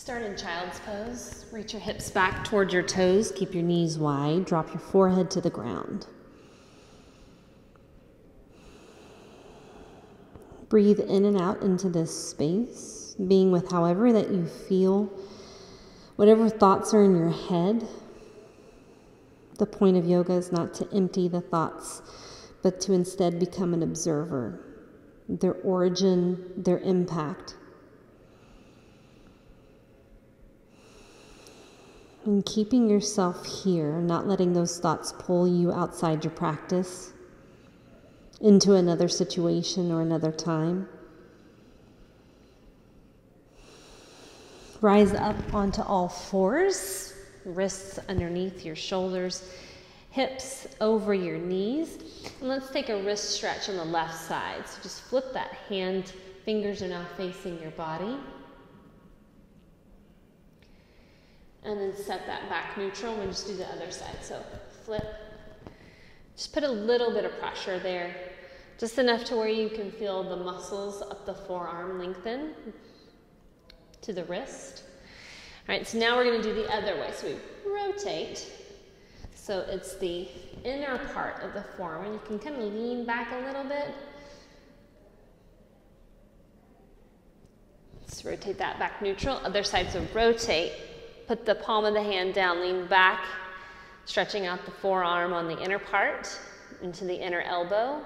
Start in child's pose. Reach your hips back towards your toes. Keep your knees wide. Drop your forehead to the ground. Breathe in and out into this space, being with however that you feel, whatever thoughts are in your head. The point of yoga is not to empty the thoughts, but to instead become an observer, their origin, their impact. And keeping yourself here, not letting those thoughts pull you outside your practice, into another situation or another time. Rise up onto all fours, wrists underneath your shoulders, hips over your knees. And let's take a wrist stretch on the left side. So just flip that hand, fingers are now facing your body. And then set that back neutral. We'll just do the other side. So flip. Just put a little bit of pressure there. Just enough to where you can feel the muscles up the forearm lengthen to the wrist. All right, so now we're going to do the other way. So we rotate. So it's the inner part of the forearm. And you can kind of lean back a little bit. Let's rotate that back neutral. Other side, so rotate. Put the palm of the hand down, lean back, stretching out the forearm on the inner part into the inner elbow.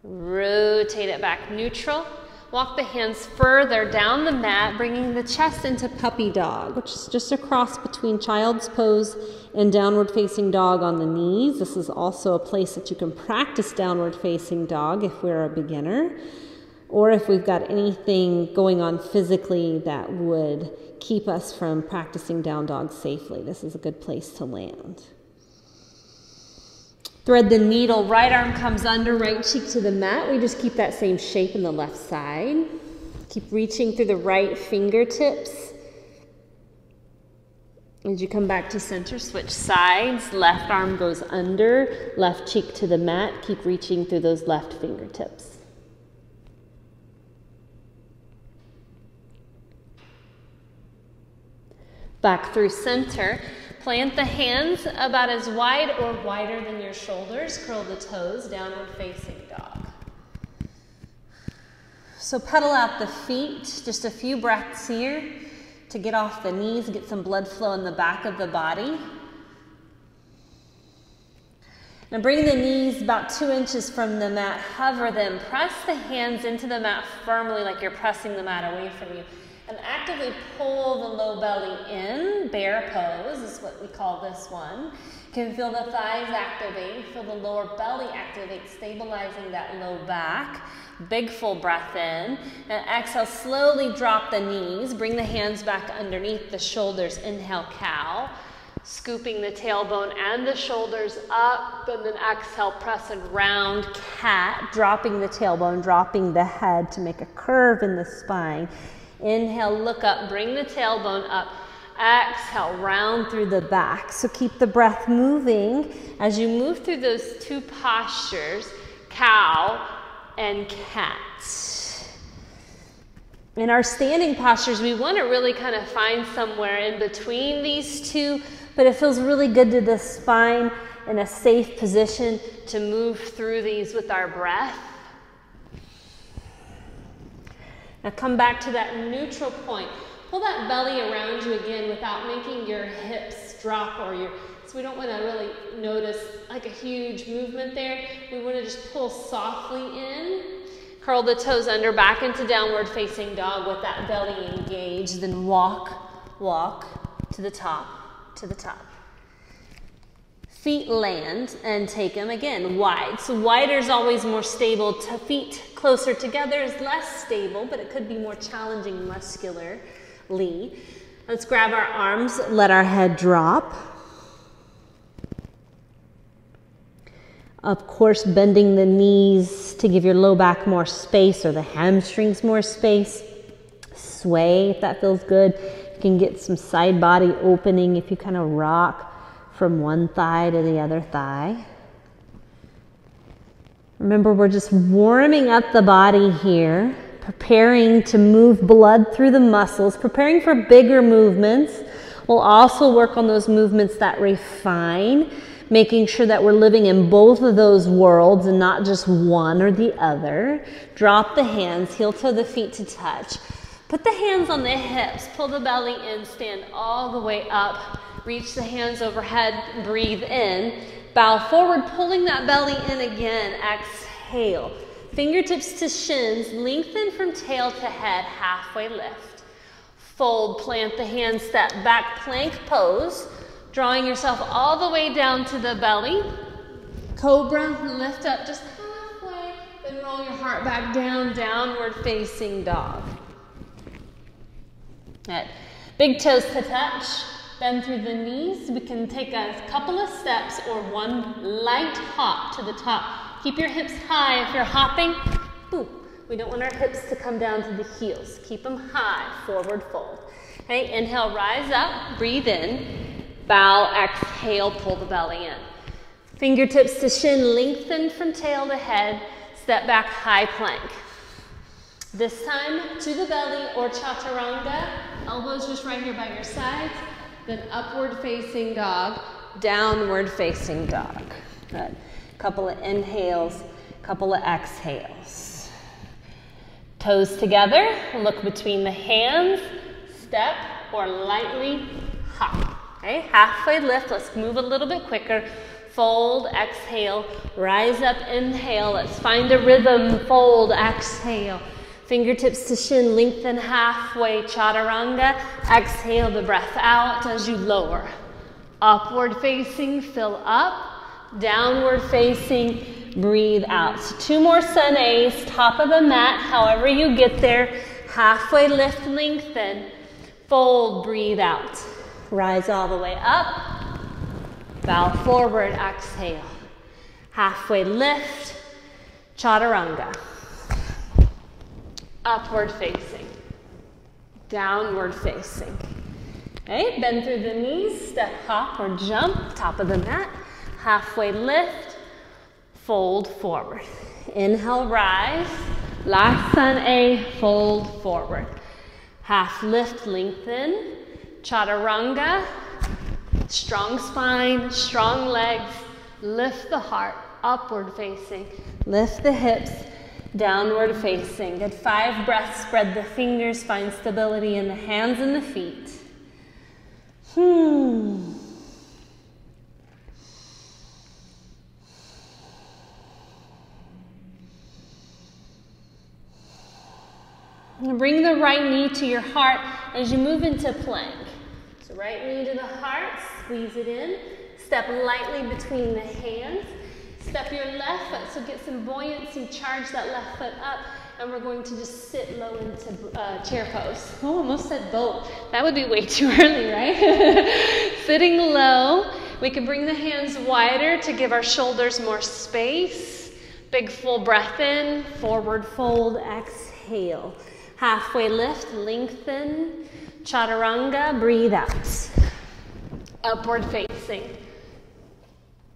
Rotate it back neutral. Walk the hands further down the mat, bringing the chest into puppy dog, which is just a cross between child's pose and downward facing dog on the knees. This is also a place that you can practice downward facing dog if we're a beginner, or if we've got anything going on physically that would keep us from practicing down dog safely. This is a good place to land. Thread the needle, right arm comes under, right cheek to the mat. We just keep that same shape in the left side. Keep reaching through the right fingertips. As you come back to center, switch sides. Left arm goes under, left cheek to the mat. Keep reaching through those left fingertips. Back through center. Plant the hands about as wide or wider than your shoulders. Curl the toes, downward facing dog. So pedal out the feet, just a few breaths here to get off the knees, get some blood flow in the back of the body. Now bring the knees about 2 inches from the mat, hover them, press the hands into the mat firmly like you're pressing the mat away from you. And actively pull the low belly in, bear pose is what we call this one. You can feel the thighs activate, feel the lower belly activate, stabilizing that low back. Big full breath in. And exhale, slowly drop the knees, bring the hands back underneath the shoulders. Inhale, cow. Scooping the tailbone and the shoulders up, and then exhale, press and round cat, dropping the tailbone, dropping the head to make a curve in the spine. Inhale, look up, bring the tailbone up. Exhale, round through the back. So keep the breath moving as you move through those two postures, cow and cat. In our standing postures, we want to really kind of find somewhere in between these two, but it feels really good to the spine in a safe position to move through these with our breath. Now come back to that neutral point. Pull that belly around you again without making your hips drop so we don't want to really notice like a huge movement there. We want to just pull softly in. Curl the toes under, back into downward facing dog with that belly engaged. Then walk to the top, to the top. Feet land and take them again wide. So wider is always more stable. Feet closer together is less stable, but it could be more challenging muscularly. Let's grab our arms, let our head drop. Of course, bending the knees to give your low back more space or the hamstrings more space. Sway if that feels good. You can get some side body opening if you kind of rock from one thigh to the other thigh. Remember, we're just warming up the body here preparing to move blood through the muscles, preparing for bigger movements. We'll also work on those movements that refine, making sure that we're living in both of those worlds and not just one or the other. Drop the hands, heel toe the feet to touch. Put the hands on the hips, pull the belly in, stand all the way up. Reach the hands overhead, breathe in. Bow forward, pulling that belly in again. Exhale. Fingertips to shins, lengthen from tail to head, halfway lift. Fold, plant the hands, step back, plank pose. Drawing yourself all the way down to the belly. Cobra, lift up just halfway, then roll your heart back down, downward facing dog. Good. Big toes to touch. Bend through the knees. We can take a couple of steps or one light hop to the top. Keep your hips high. If you're hopping, boop. We don't want our hips to come down to the heels. Keep them high, forward fold. Okay, inhale, rise up, breathe in. Bow, exhale, pull the belly in. Fingertips to shin, lengthen from tail to head. Step back, high plank. This time to the belly or chaturanga. Elbows just right here by your sides. Then upward facing dog, downward facing dog. Good. Couple of inhales, couple of exhales. Toes together, look between the hands, step or lightly hop. Okay, halfway lift, let's move a little bit quicker. Fold, exhale, rise up, inhale. Let's find a rhythm, fold, exhale. Fingertips to shin, lengthen halfway, chaturanga. Exhale the breath out as you lower. Upward facing, fill up. Downward facing, breathe out. So 2 more sun A's, top of the mat, however you get there. Halfway lift, lengthen. Fold, breathe out. Rise all the way up. Bow forward, exhale. Halfway lift, chaturanga. Upward facing, downward facing. Okay, bend through the knees, step, hop, or jump, top of the mat. Halfway lift, fold forward. Inhale, rise. Last sun A, fold forward. Half lift, lengthen. Chaturanga, strong spine, strong legs. Lift the heart, upward facing. Lift the hips. Downward facing. Good. 5 breaths. Spread the fingers. Find stability in the hands and the feet. Bring the right knee to your heart as you move into plank. So right knee to the heart. Squeeze it in. Step lightly between the hands. Step your left foot, so get some buoyancy, charge that left foot up, and we're going to just sit low into chair pose. Oh, almost said boat. That would be way too early, right? Sitting low, we can bring the hands wider to give our shoulders more space. Big full breath in, forward fold, exhale. Halfway lift, lengthen, chaturanga, breathe out. Upward facing.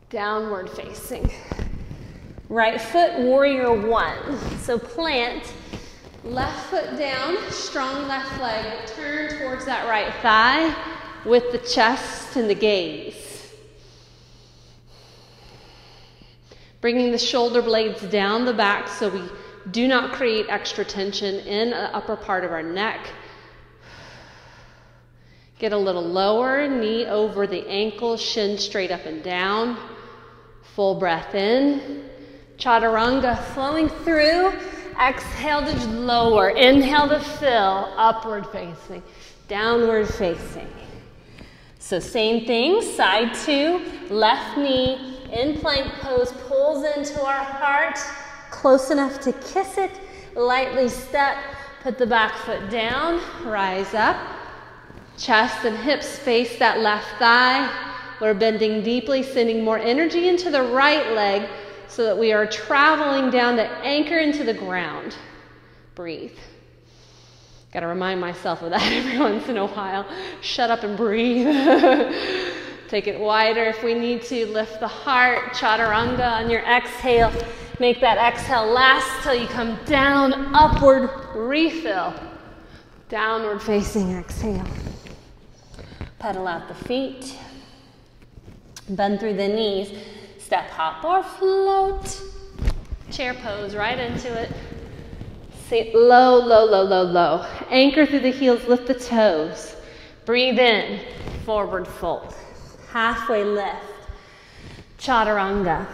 Downward facing. Right foot, warrior 1. So plant, left foot down, strong left leg. Turn towards that right thigh with the chest and the gaze. Bringing the shoulder blades down the back so we do not create extra tension in the upper part of our neck. Get a little lower, knee over the ankle, shin straight up and down. Full breath in. Chaturanga flowing through. Exhale to lower. Inhale to fill. Upward facing. Downward facing. So same thing. Side 2. Left knee in plank pose. Pulls into our heart. Close enough to kiss it. Lightly step. Put the back foot down. Rise up. Chest and hips face that left thigh. We're bending deeply, sending more energy into the right leg so that we are traveling down to anchor into the ground. Breathe. Got to remind myself of that every once in a while. Shut up and breathe. Take it wider if we need to. Lift the heart. Chaturanga on your exhale. Make that exhale last till you come down, upward, refill. Downward facing exhale. Pedal out the feet. Bend through the knees. Step, hop, or float. Chair pose right into it. Sit low, low, low, low, low. Anchor through the heels, lift the toes. Breathe in, forward fold. Halfway lift. Chaturanga.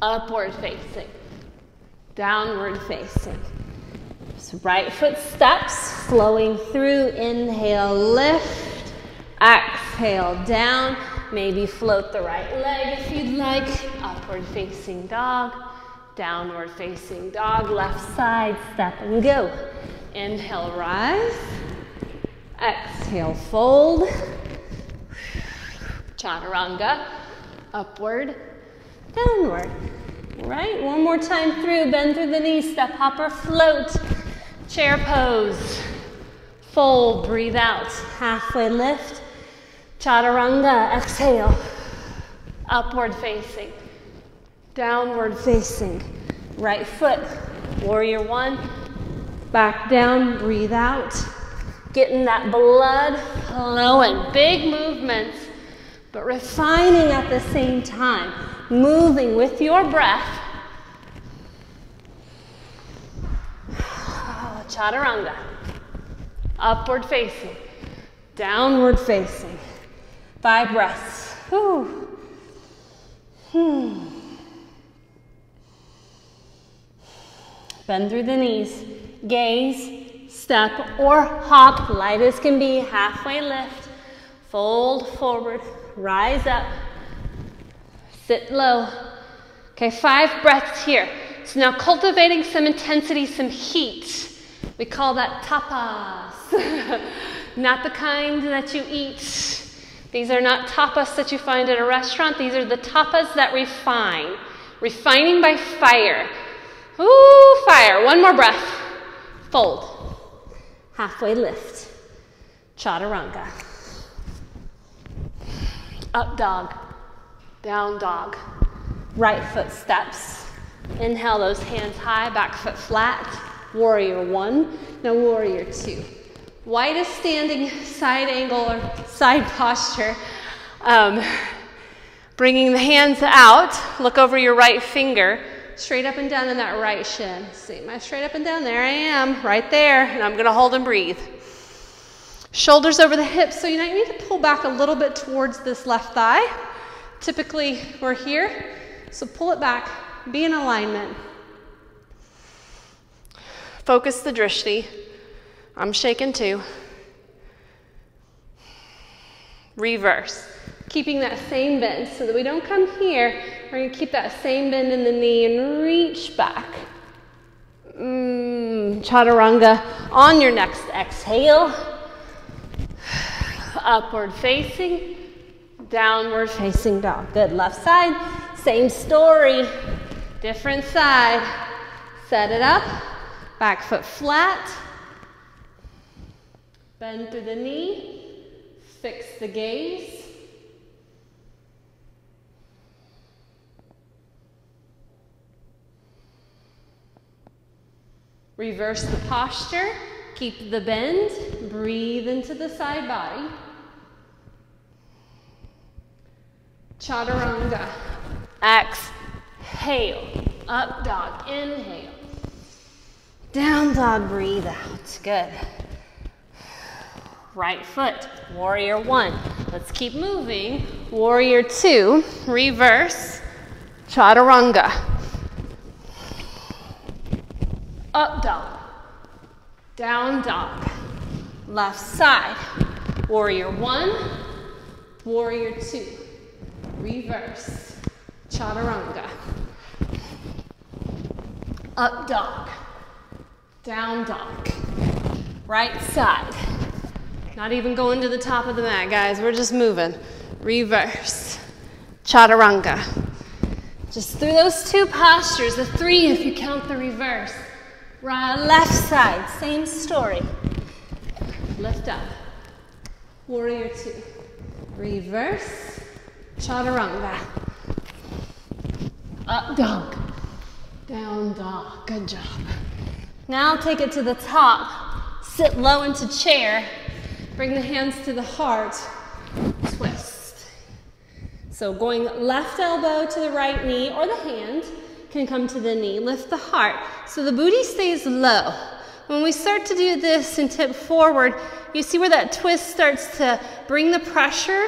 Upward facing. Downward facing. So right foot steps, flowing through. Inhale, lift. Exhale, down. Maybe float the right leg if you'd like. Upward facing dog. Downward facing dog. Left side, step and go. Inhale, rise. Exhale, fold. Chaturanga. Upward, downward. Right, one more time through. Bend through the knees, step, hop, or float. Chair pose. Fold, breathe out. Halfway lift. Chaturanga, exhale. Upward facing. Downward facing. Right foot. Warrior one. Back down, breathe out. Getting that blood flowing. Big movements, but refining at the same time. Moving with your breath. Chaturanga. Upward facing. Downward facing. 5 breaths. Bend through the knees. Gaze, step, or hop. Light as can be. Halfway lift. Fold forward. Rise up. Sit low. Okay, 5 breaths here. So now cultivating some intensity, some heat. We call that tapas. Not the kind that you eat. These are not tapas that you find at a restaurant. These are the tapas that refine. Refining by fire. Ooh, fire. One more breath. Fold. Halfway lift. Chaturanga. Up dog. Down dog. Right foot steps. Inhale those hands high, back foot flat. Warrior one. Now warrior two. Widest standing side angle or side posture. Bringing the hands out. Look over your right finger. Straight up and down in that right shin. See, am I straight up and down? There I am, right there. And I'm going to hold and breathe. Shoulders over the hips. So you might need to pull back a little bit towards this left thigh. Typically, we're here. So pull it back. Be in alignment. Focus the drishti. I'm shaking too. Reverse. Keeping that same bend so that we don't come here. We're going to keep that same bend in the knee and reach back. Chaturanga on your next exhale. Upward facing. Downward facing dog. Good. Left side. Same story. Different side. Set it up. Back foot flat. Bend through the knee. Fix the gaze. Reverse the posture. Keep the bend. Breathe into the side body. Chaturanga. Exhale. Up dog. Inhale. Down dog. Breathe out. Good. Right foot. Warrior one. Let's keep moving. Warrior two. Reverse. Chaturanga. Up dog. Down dog. Left side. Warrior one. Warrior two. Reverse. Chaturanga. Up dog. Down dog. Right side. Not even going to the top of the mat, guys. We're just moving. Reverse. Chaturanga. Just through those 2 postures, the 3 if you count the reverse. Right, left side, same story. Lift up. Warrior two. Reverse. Chaturanga. Up dog. Down dog. Good job. Now take it to the top. Sit low into chair. Bring the hands to the heart. Twist. So going left elbow to the right knee, or the hand can come to the knee. Lift the heart. So the booty stays low. When we start to do this and tip forward, you see where that twist starts to bring the pressure,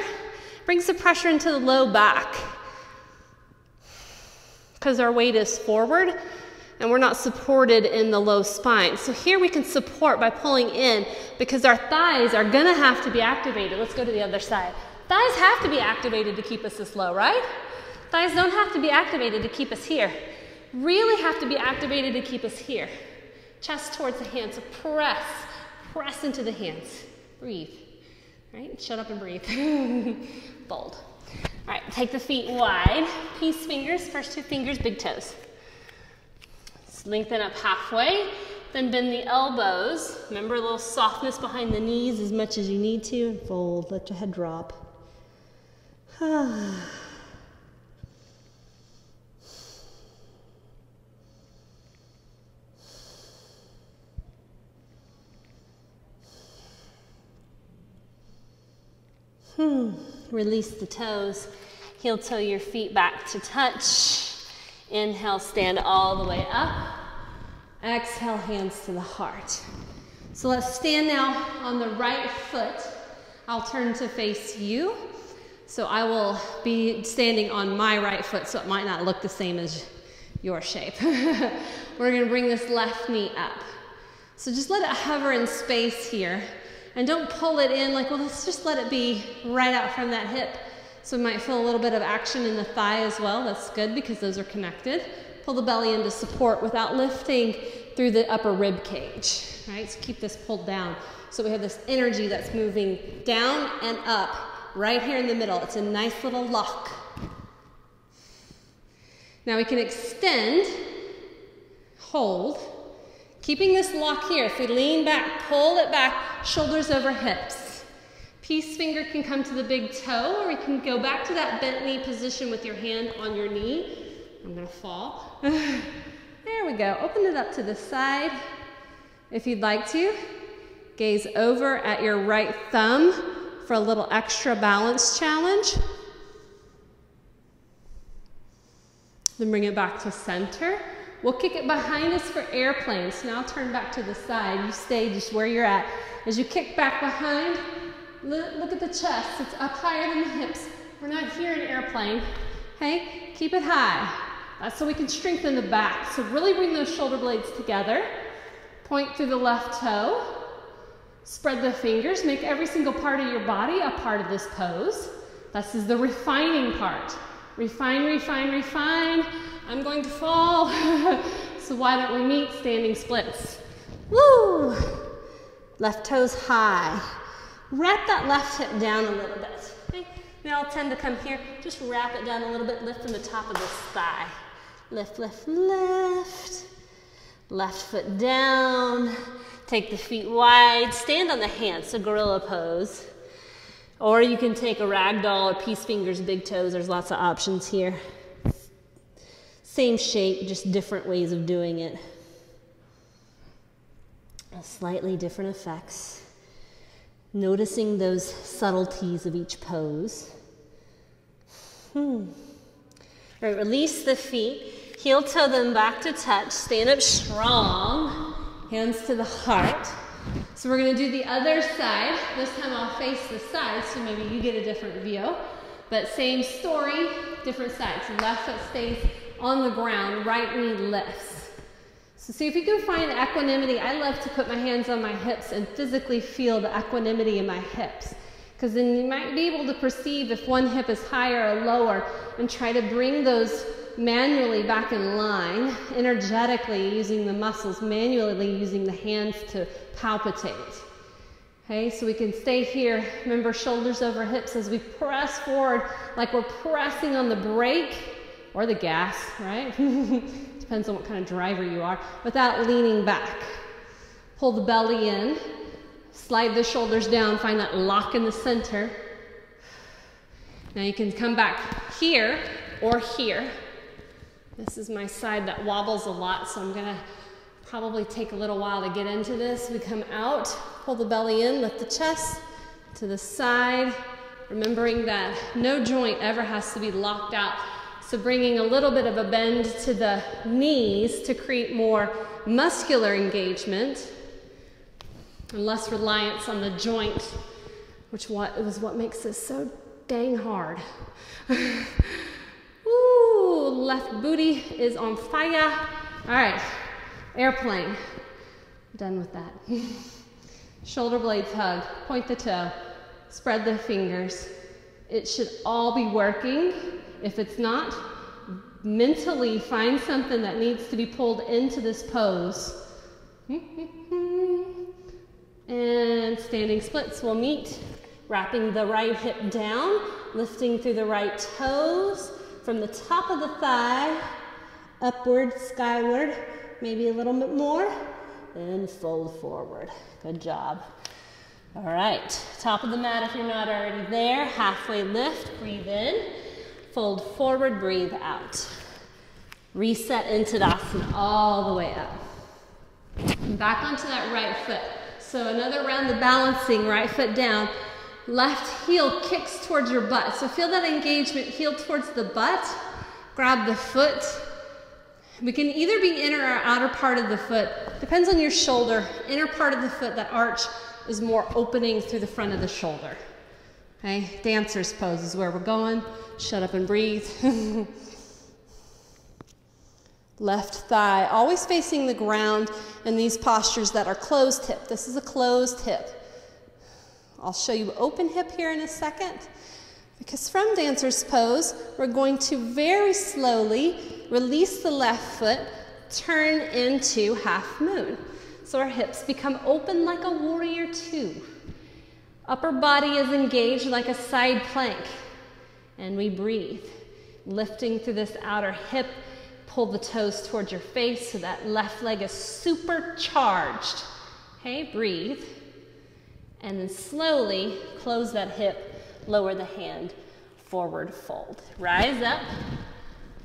brings the pressure into the low back. Because our weight is forward and we're not supported in the low spine. So here we can support by pulling in because our thighs are gonna have to be activated. Let's go to the other side. Thighs have to be activated to keep us this low, right? Thighs don't have to be activated to keep us here. Really have to be activated to keep us here. Chest towards the hands, so press into the hands. Breathe, right? Shut up and breathe. Fold. All right, take the feet wide. Peace fingers, first two fingers, big toes. Just lengthen up halfway, then bend the elbows. Remember a little softness behind the knees as much as you need to, and fold, let your head drop. Release the toes. Heel toe your feet back to touch. Inhale, stand all the way up. Exhale, hands to the heart. So let's stand now on the right foot. I'll turn to face you. So I will be standing on my right foot, so it might not look the same as your shape. We're gonna bring this left knee up. So just let it hover in space here. And don't pull it in like, well, let's just let it be right out from that hip. So we might feel a little bit of action in the thigh as well. That's good because those are connected. Pull the belly into support without lifting through the upper rib cage, right? So keep this pulled down. So we have this energy that's moving down and up right here in the middle. It's a nice little lock. Now we can extend, hold. Keeping this lock here, if we lean back, pull it back, shoulders over hips. Peace finger can come to the big toe, or we can go back to that bent knee position with your hand on your knee. I'm gonna fall. There we go. Open it up to the side. If you'd like to, gaze over at your right thumb for a little extra balance challenge. Then bring it back to center. We'll kick it behind us for airplane. So now turn back to the side. You stay just where you're at. As you kick back behind, look at the chest. It's up higher than the hips. We're not here in airplane. Okay? Keep it high. That's so we can strengthen the back. So really bring those shoulder blades together. Point through the left toe. Spread the fingers. Make every single part of your body a part of this pose. This is the refining part. Refine, refine, refine. I'm going to fall. So why don't we meet standing splits? Woo! Left toes high. Wrap that left hip down a little bit. Okay? We all tend to come here. Just wrap it down a little bit. Lift from the top of this thigh. Lift, lift, lift. Left foot down. Take the feet wide. Stand on the hands, so gorilla pose. Or you can take a ragdoll or peace fingers, big toes. There's lots of options here. Same shape, just different ways of doing it. Slightly different effects. Noticing those subtleties of each pose. All right, release the feet. Heel toe them back to touch. Stand up strong. Hands to the heart. So we're going to do the other side. This time I'll face the side, so maybe you get a different view. But same story, different side. So left foot stays on the ground, right knee lifts. So see if you can find equanimity. I love to put my hands on my hips and physically feel the equanimity in my hips. Because then you might be able to perceive if one hip is higher or lower and try to bring those manually back in line, energetically using the muscles, manually using the hands to palpitate. Okay, so we can stay here. Remember, shoulders over hips as we press forward like we're pressing on the brake or the gas, right? Depends on what kind of driver you are, without leaning back. Pull the belly in, slide the shoulders down, find that lock in the center. Now you can come back here or here. This is my side that wobbles a lot, so I'm gonna Probably take a little while to get into this. We come out, pull the belly in, lift the chest to the side, remembering that no joint ever has to be locked out. So bringing a little bit of a bend to the knees to create more muscular engagement and less reliance on the joint, which was what makes this so dang hard. Ooh, left booty is on fire. All right, airplane. Done with that. Shoulder blades hug, point the toe, spread the fingers. It should all be working. If it's not, mentally find something that needs to be pulled into this pose. And standing splits will meet, wrapping the right hip down, lifting through the right toes from the top of the thigh, upward, skyward, maybe a little bit more, then fold forward. Good job. All right, top of the mat if you're not already there, halfway lift, breathe in, fold forward, breathe out. Reset into Tadasana all the way up. Back onto that right foot. So another round of balancing, right foot down, left heel kicks towards your butt. So feel that engagement, heel towards the butt, grab the foot. We can either be inner or outer part of the foot, depends on your shoulder. Inner part of the foot, that arch, is more opening through the front of the shoulder. Okay, dancer's pose is where we're going. Shut up and breathe. Left thigh, always facing the ground in these postures that are closed hip. This is a closed hip. I'll show you open hip here in a second. Because from dancer's pose, we're going to very slowly release the left foot, turn into half moon. So our hips become open like a warrior two. Upper body is engaged like a side plank. And we breathe, lifting through this outer hip. Pull the toes towards your face so that left leg is supercharged. Okay, breathe. And then slowly close that hip, lower the hand, forward fold. Rise up.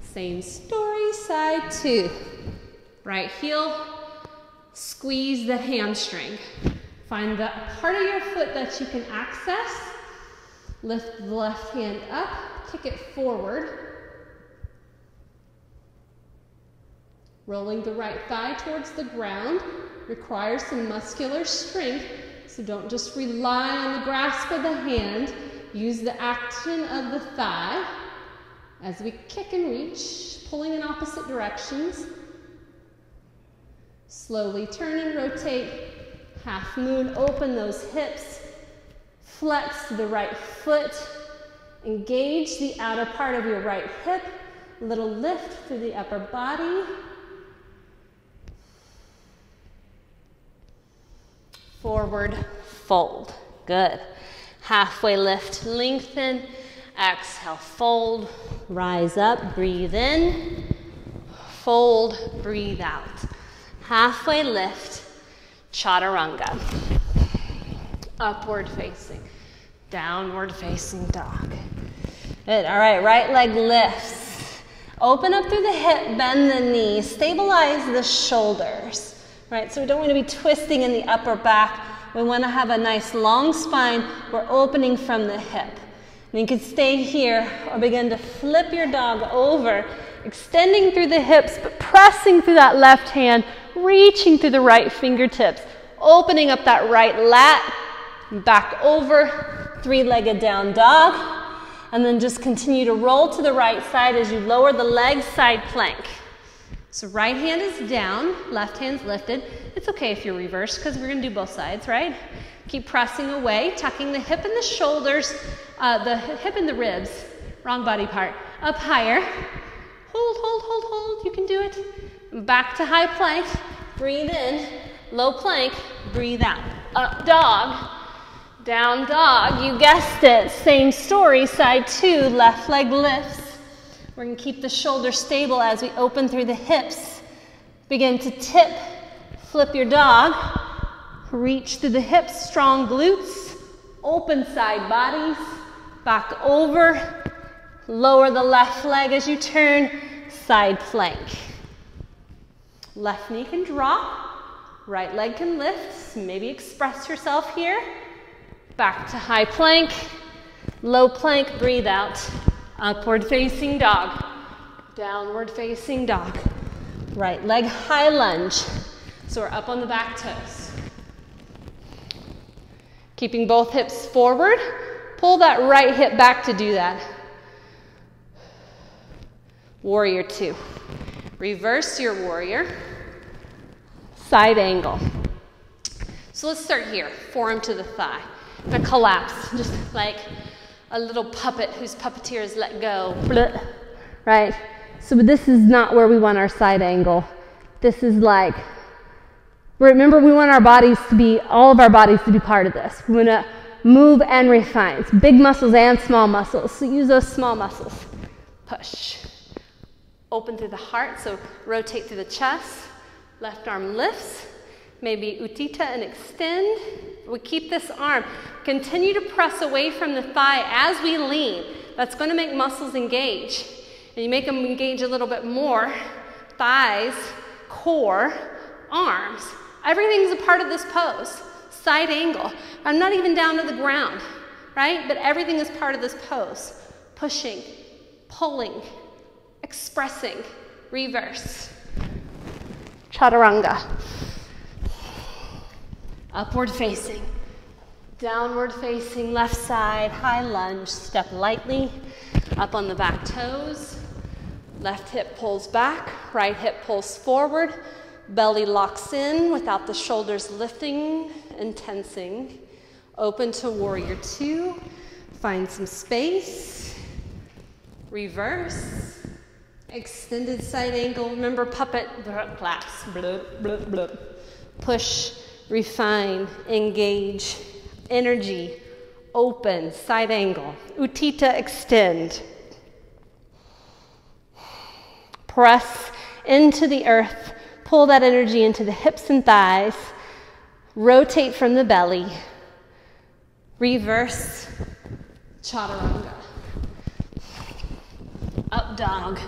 Same story, side two. Right heel, squeeze the hamstring. Find the part of your foot that you can access. Lift the left hand up, kick it forward. Rolling the right thigh towards the ground requires some muscular strength, so don't just rely on the grasp of the hand. Use the action of the thigh as we kick and reach, pulling in opposite directions. Slowly turn and rotate. Half moon, open those hips. Flex the right foot. Engage the outer part of your right hip. Little lift through the upper body. Forward fold. Good. Halfway lift, lengthen. Exhale, fold. Rise up, breathe in. Fold, breathe out. Halfway lift, chaturanga. Upward facing, downward facing dog. Good. All right, right leg lifts. Open up through the hip, bend the knees, stabilize the shoulders. Right, so we don't want to be twisting in the upper back. We want to have a nice long spine. We're opening from the hip. And you can stay here or begin to flip your dog over, extending through the hips, but pressing through that left hand, reaching through the right fingertips, opening up that right lat, back over, three-legged down dog, and then just continue to roll to the right side as you lower the legs, side plank. So right hand is down, left hand's lifted. It's okay if you're reversed because we're going to do both sides, right? Keep pressing away, tucking the hip and the shoulders, the hip and the ribs, wrong body part, up higher. Hold, hold, hold, hold, you can do it. Back to high plank, breathe in, low plank, breathe out. Up dog, down dog, you guessed it. Same story, side two, left leg lifts. We're going to keep the shoulders stable as we open through the hips. Begin to tip, flip your dog, reach through the hips, strong glutes, open side bodies, back over, lower the left leg as you turn, side plank. Left knee can drop. Right leg can lift. Maybe express yourself here. Back to high plank. Low plank, breathe out. Upward facing dog. Downward facing dog. Right leg high lunge. So we're up on the back toes. Keeping both hips forward. Pull that right hip back to do that. Warrior two. Reverse your warrior. Side angle. So let's start here. Forearm to the thigh. I'm gonna collapse, just like a little puppet whose puppeteer is let go. Blah. Right? So this is not where we want our side angle. This is like, remember, we want our bodies to be, all of our bodies to be part of this. We wanna move and refine. It's big muscles and small muscles. So use those small muscles. Push. Open through the heart, so rotate through the chest. Left arm lifts. Maybe utthita and extend. We keep this arm. Continue to press away from the thigh as we lean. That's going to make muscles engage. And you make them engage a little bit more. Thighs, core, arms. Everything's a part of this pose. Side angle. I'm not even down to the ground, right? But everything is part of this pose. Pushing, pulling, expressing, reverse. Chaturanga. Upward facing, downward facing, left side, high lunge, step lightly, up on the back toes. Left hip pulls back, right hip pulls forward, belly locks in without the shoulders lifting and tensing. Open to warrior two, find some space, reverse. Extended side angle, remember puppet, collapse, blah, blah, blah. Push, refine, engage, energy, open, side angle, utthita extend. Press into the earth, pull that energy into the hips and thighs, rotate from the belly, reverse, chaturanga. Up dog.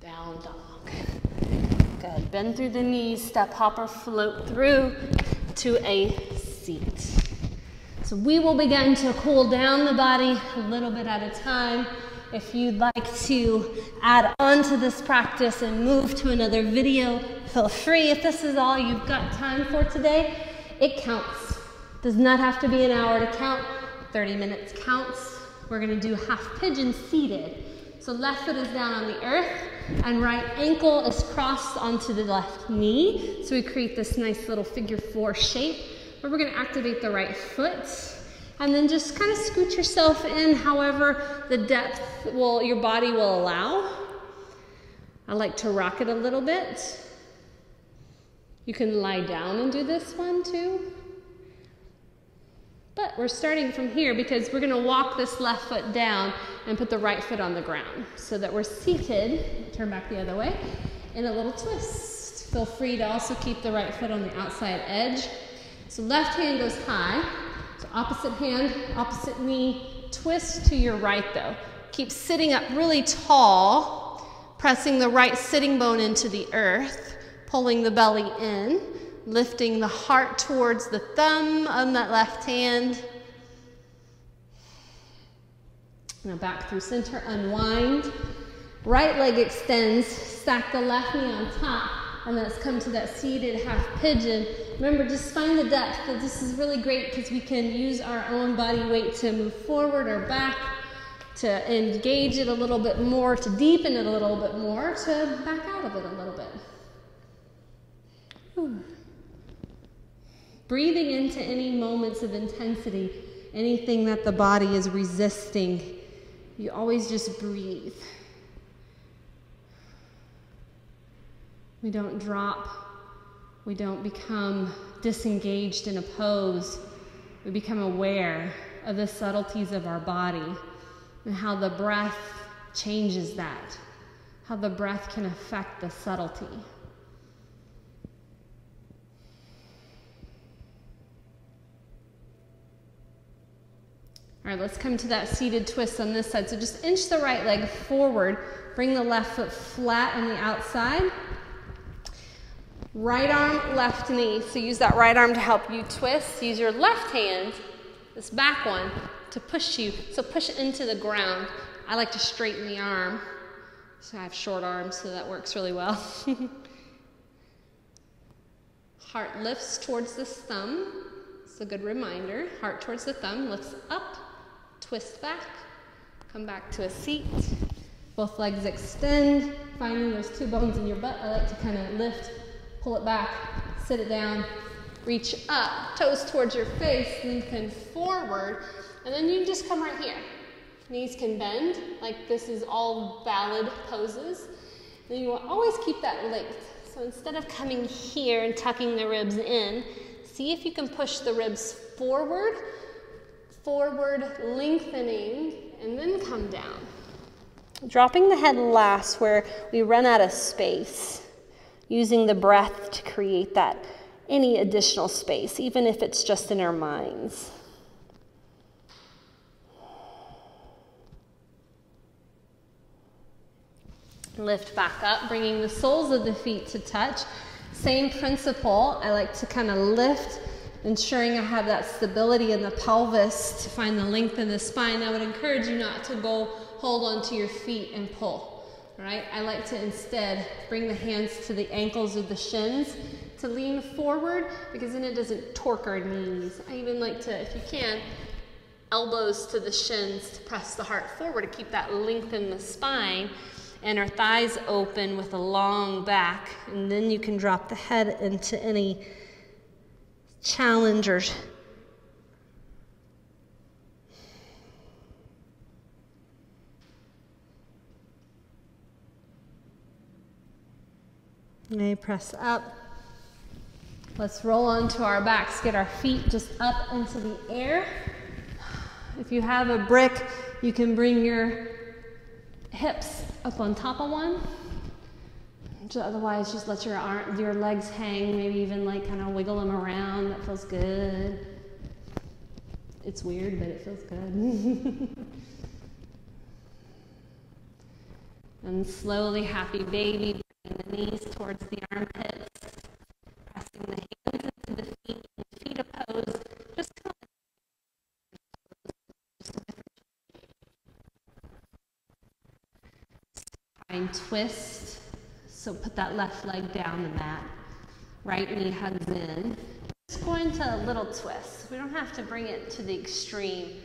Down dog. Good. Bend through the knees, step hopper, float through to a seat. So we will begin to cool down the body a little bit at a time. If you'd like to add on to this practice and move to another video, feel free. If this is all you've got time for today, it counts. Does not have to be an hour to count. 30 minutes counts. We're gonna do half pigeon seated. So left foot is down on the earth and right ankle is crossed onto the left knee. So we create this nice little figure four shape where we're gonna activate the right foot and then just kind of scoot yourself in however the depth your body will allow. I like to rock it a little bit. You can lie down and do this one too. But we're starting from here because we're gonna walk this left foot down and put the right foot on the ground so that we're seated, turn back the other way, in a little twist. Feel free to also keep the right foot on the outside edge. So left hand goes high, so opposite hand, opposite knee, twist to your right though. Keep sitting up really tall, pressing the right sitting bone into the earth, pulling the belly in. Lifting the heart towards the thumb on that left hand. Now back through center, unwind. Right leg extends, stack the left knee on top, and let's come to that seated half pigeon. Remember, just find the depth. This is really great because we can use our own body weight to move forward or back, to engage it a little bit more, to deepen it a little bit more, to back out of it a little bit. Whew. Breathing into any moments of intensity, anything that the body is resisting, you always just breathe. We don't drop. We don't become disengaged in a pose. We become aware of the subtleties of our body and how the breath changes that, how the breath can affect the subtlety. All right, let's come to that seated twist on this side. So just inch the right leg forward, bring the left foot flat on the outside, Right arm, left knee. So use that right arm to help you twist. Use your left hand, this back one, to push you. So push into the ground. I like to straighten the arm. So I have short arms, so that works really well. Heart lifts towards this thumb. It's a good reminder. Heart towards the thumb, lifts up, twist back, come back to a seat. Both legs extend, finding those two bones in your butt. I like to kind of lift, pull it back, sit it down, reach up, toes towards your face, lengthen forward, and then you just come right here. Knees can bend, like this is all valid poses. Then you will always keep that length. So instead of coming here and tucking the ribs in, see if you can push the ribs forward, lengthening, and then come down. Dropping the head last where we run out of space, using the breath to create that, any additional space, even if it's just in our minds. Lift back up, bringing the soles of the feet to touch. Same principle. I like to kind of lift, ensuring I have that stability in the pelvis to find the length in the spine. I would encourage you not to go hold onto your feet and pull. All right? I like to instead bring the hands to the ankles or the shins to lean forward, because then it doesn't torque our knees. I even like to, if you can, elbows to the shins to press the heart forward to keep that length in the spine. And our thighs open with a long back, and then you can drop the head into any challengers. May press up. Let's roll onto our backs, get our feet just up into the air. If you have a brick, you can bring your hips up on top of one. Otherwise, just let your legs hang, maybe even like kind of wiggle them around. That feels good. It's weird, but it feels good. And slowly, happy baby, bringing the knees towards the armpits, pressing the hands into the feet, and feet opposed. Just come and twist. So put that left leg down the mat. Right knee hugs in. Just go into a little twist. We don't have to bring it to the extreme.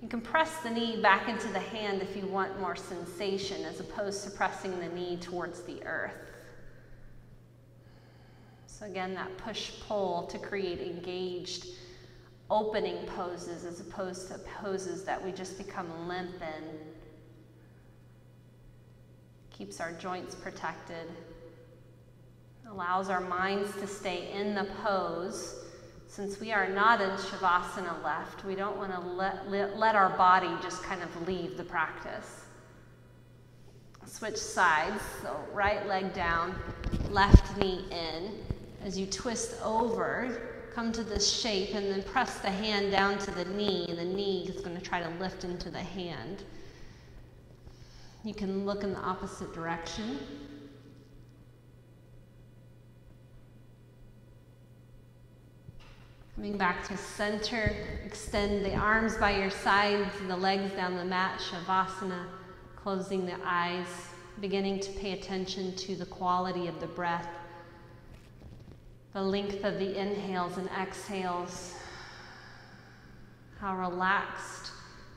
You can press the knee back into the hand if you want more sensation, as opposed to pressing the knee towards the earth. So again, that push-pull to create engaged opening poses, as opposed to poses that we just become limp in. Keeps our joints protected, allows our minds to stay in the pose. Since we are not in Shavasana left, we don't want to let our body just kind of leave the practice. Switch sides, so right leg down, left knee in. As you twist over, come to this shape and then press the hand down to the knee, and the knee is going to try to lift into the hand. You can look in the opposite direction. Coming back to center, extend the arms by your sides and the legs down the mat, Shavasana, closing the eyes, beginning to pay attention to the quality of the breath, the length of the inhales and exhales, how relaxed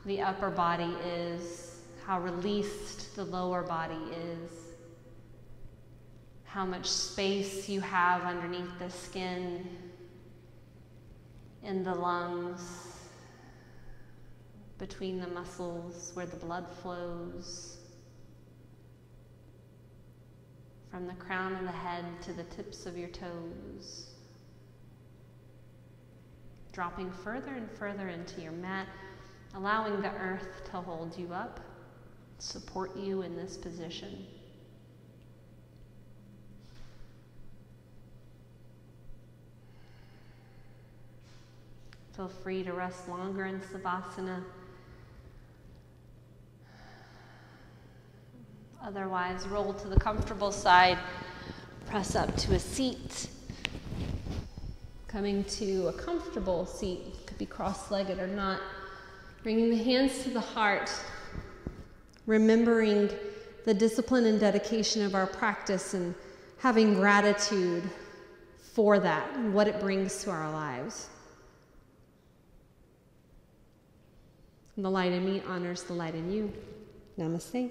the upper body is, how released the lower body is, how much space you have underneath the skin, in the lungs, between the muscles where the blood flows, from the crown of the head to the tips of your toes, dropping further and further into your mat, allowing the earth to hold you up, support you in this position. Feel free to rest longer in Savasana. Otherwise, roll to the comfortable side, press up to a seat, Coming to a comfortable seat, could be cross-legged or not. Bringing the hands to the heart, remembering the discipline and dedication of our practice and having gratitude for that and what it brings to our lives. And the light in me honors the light in you. Namaste.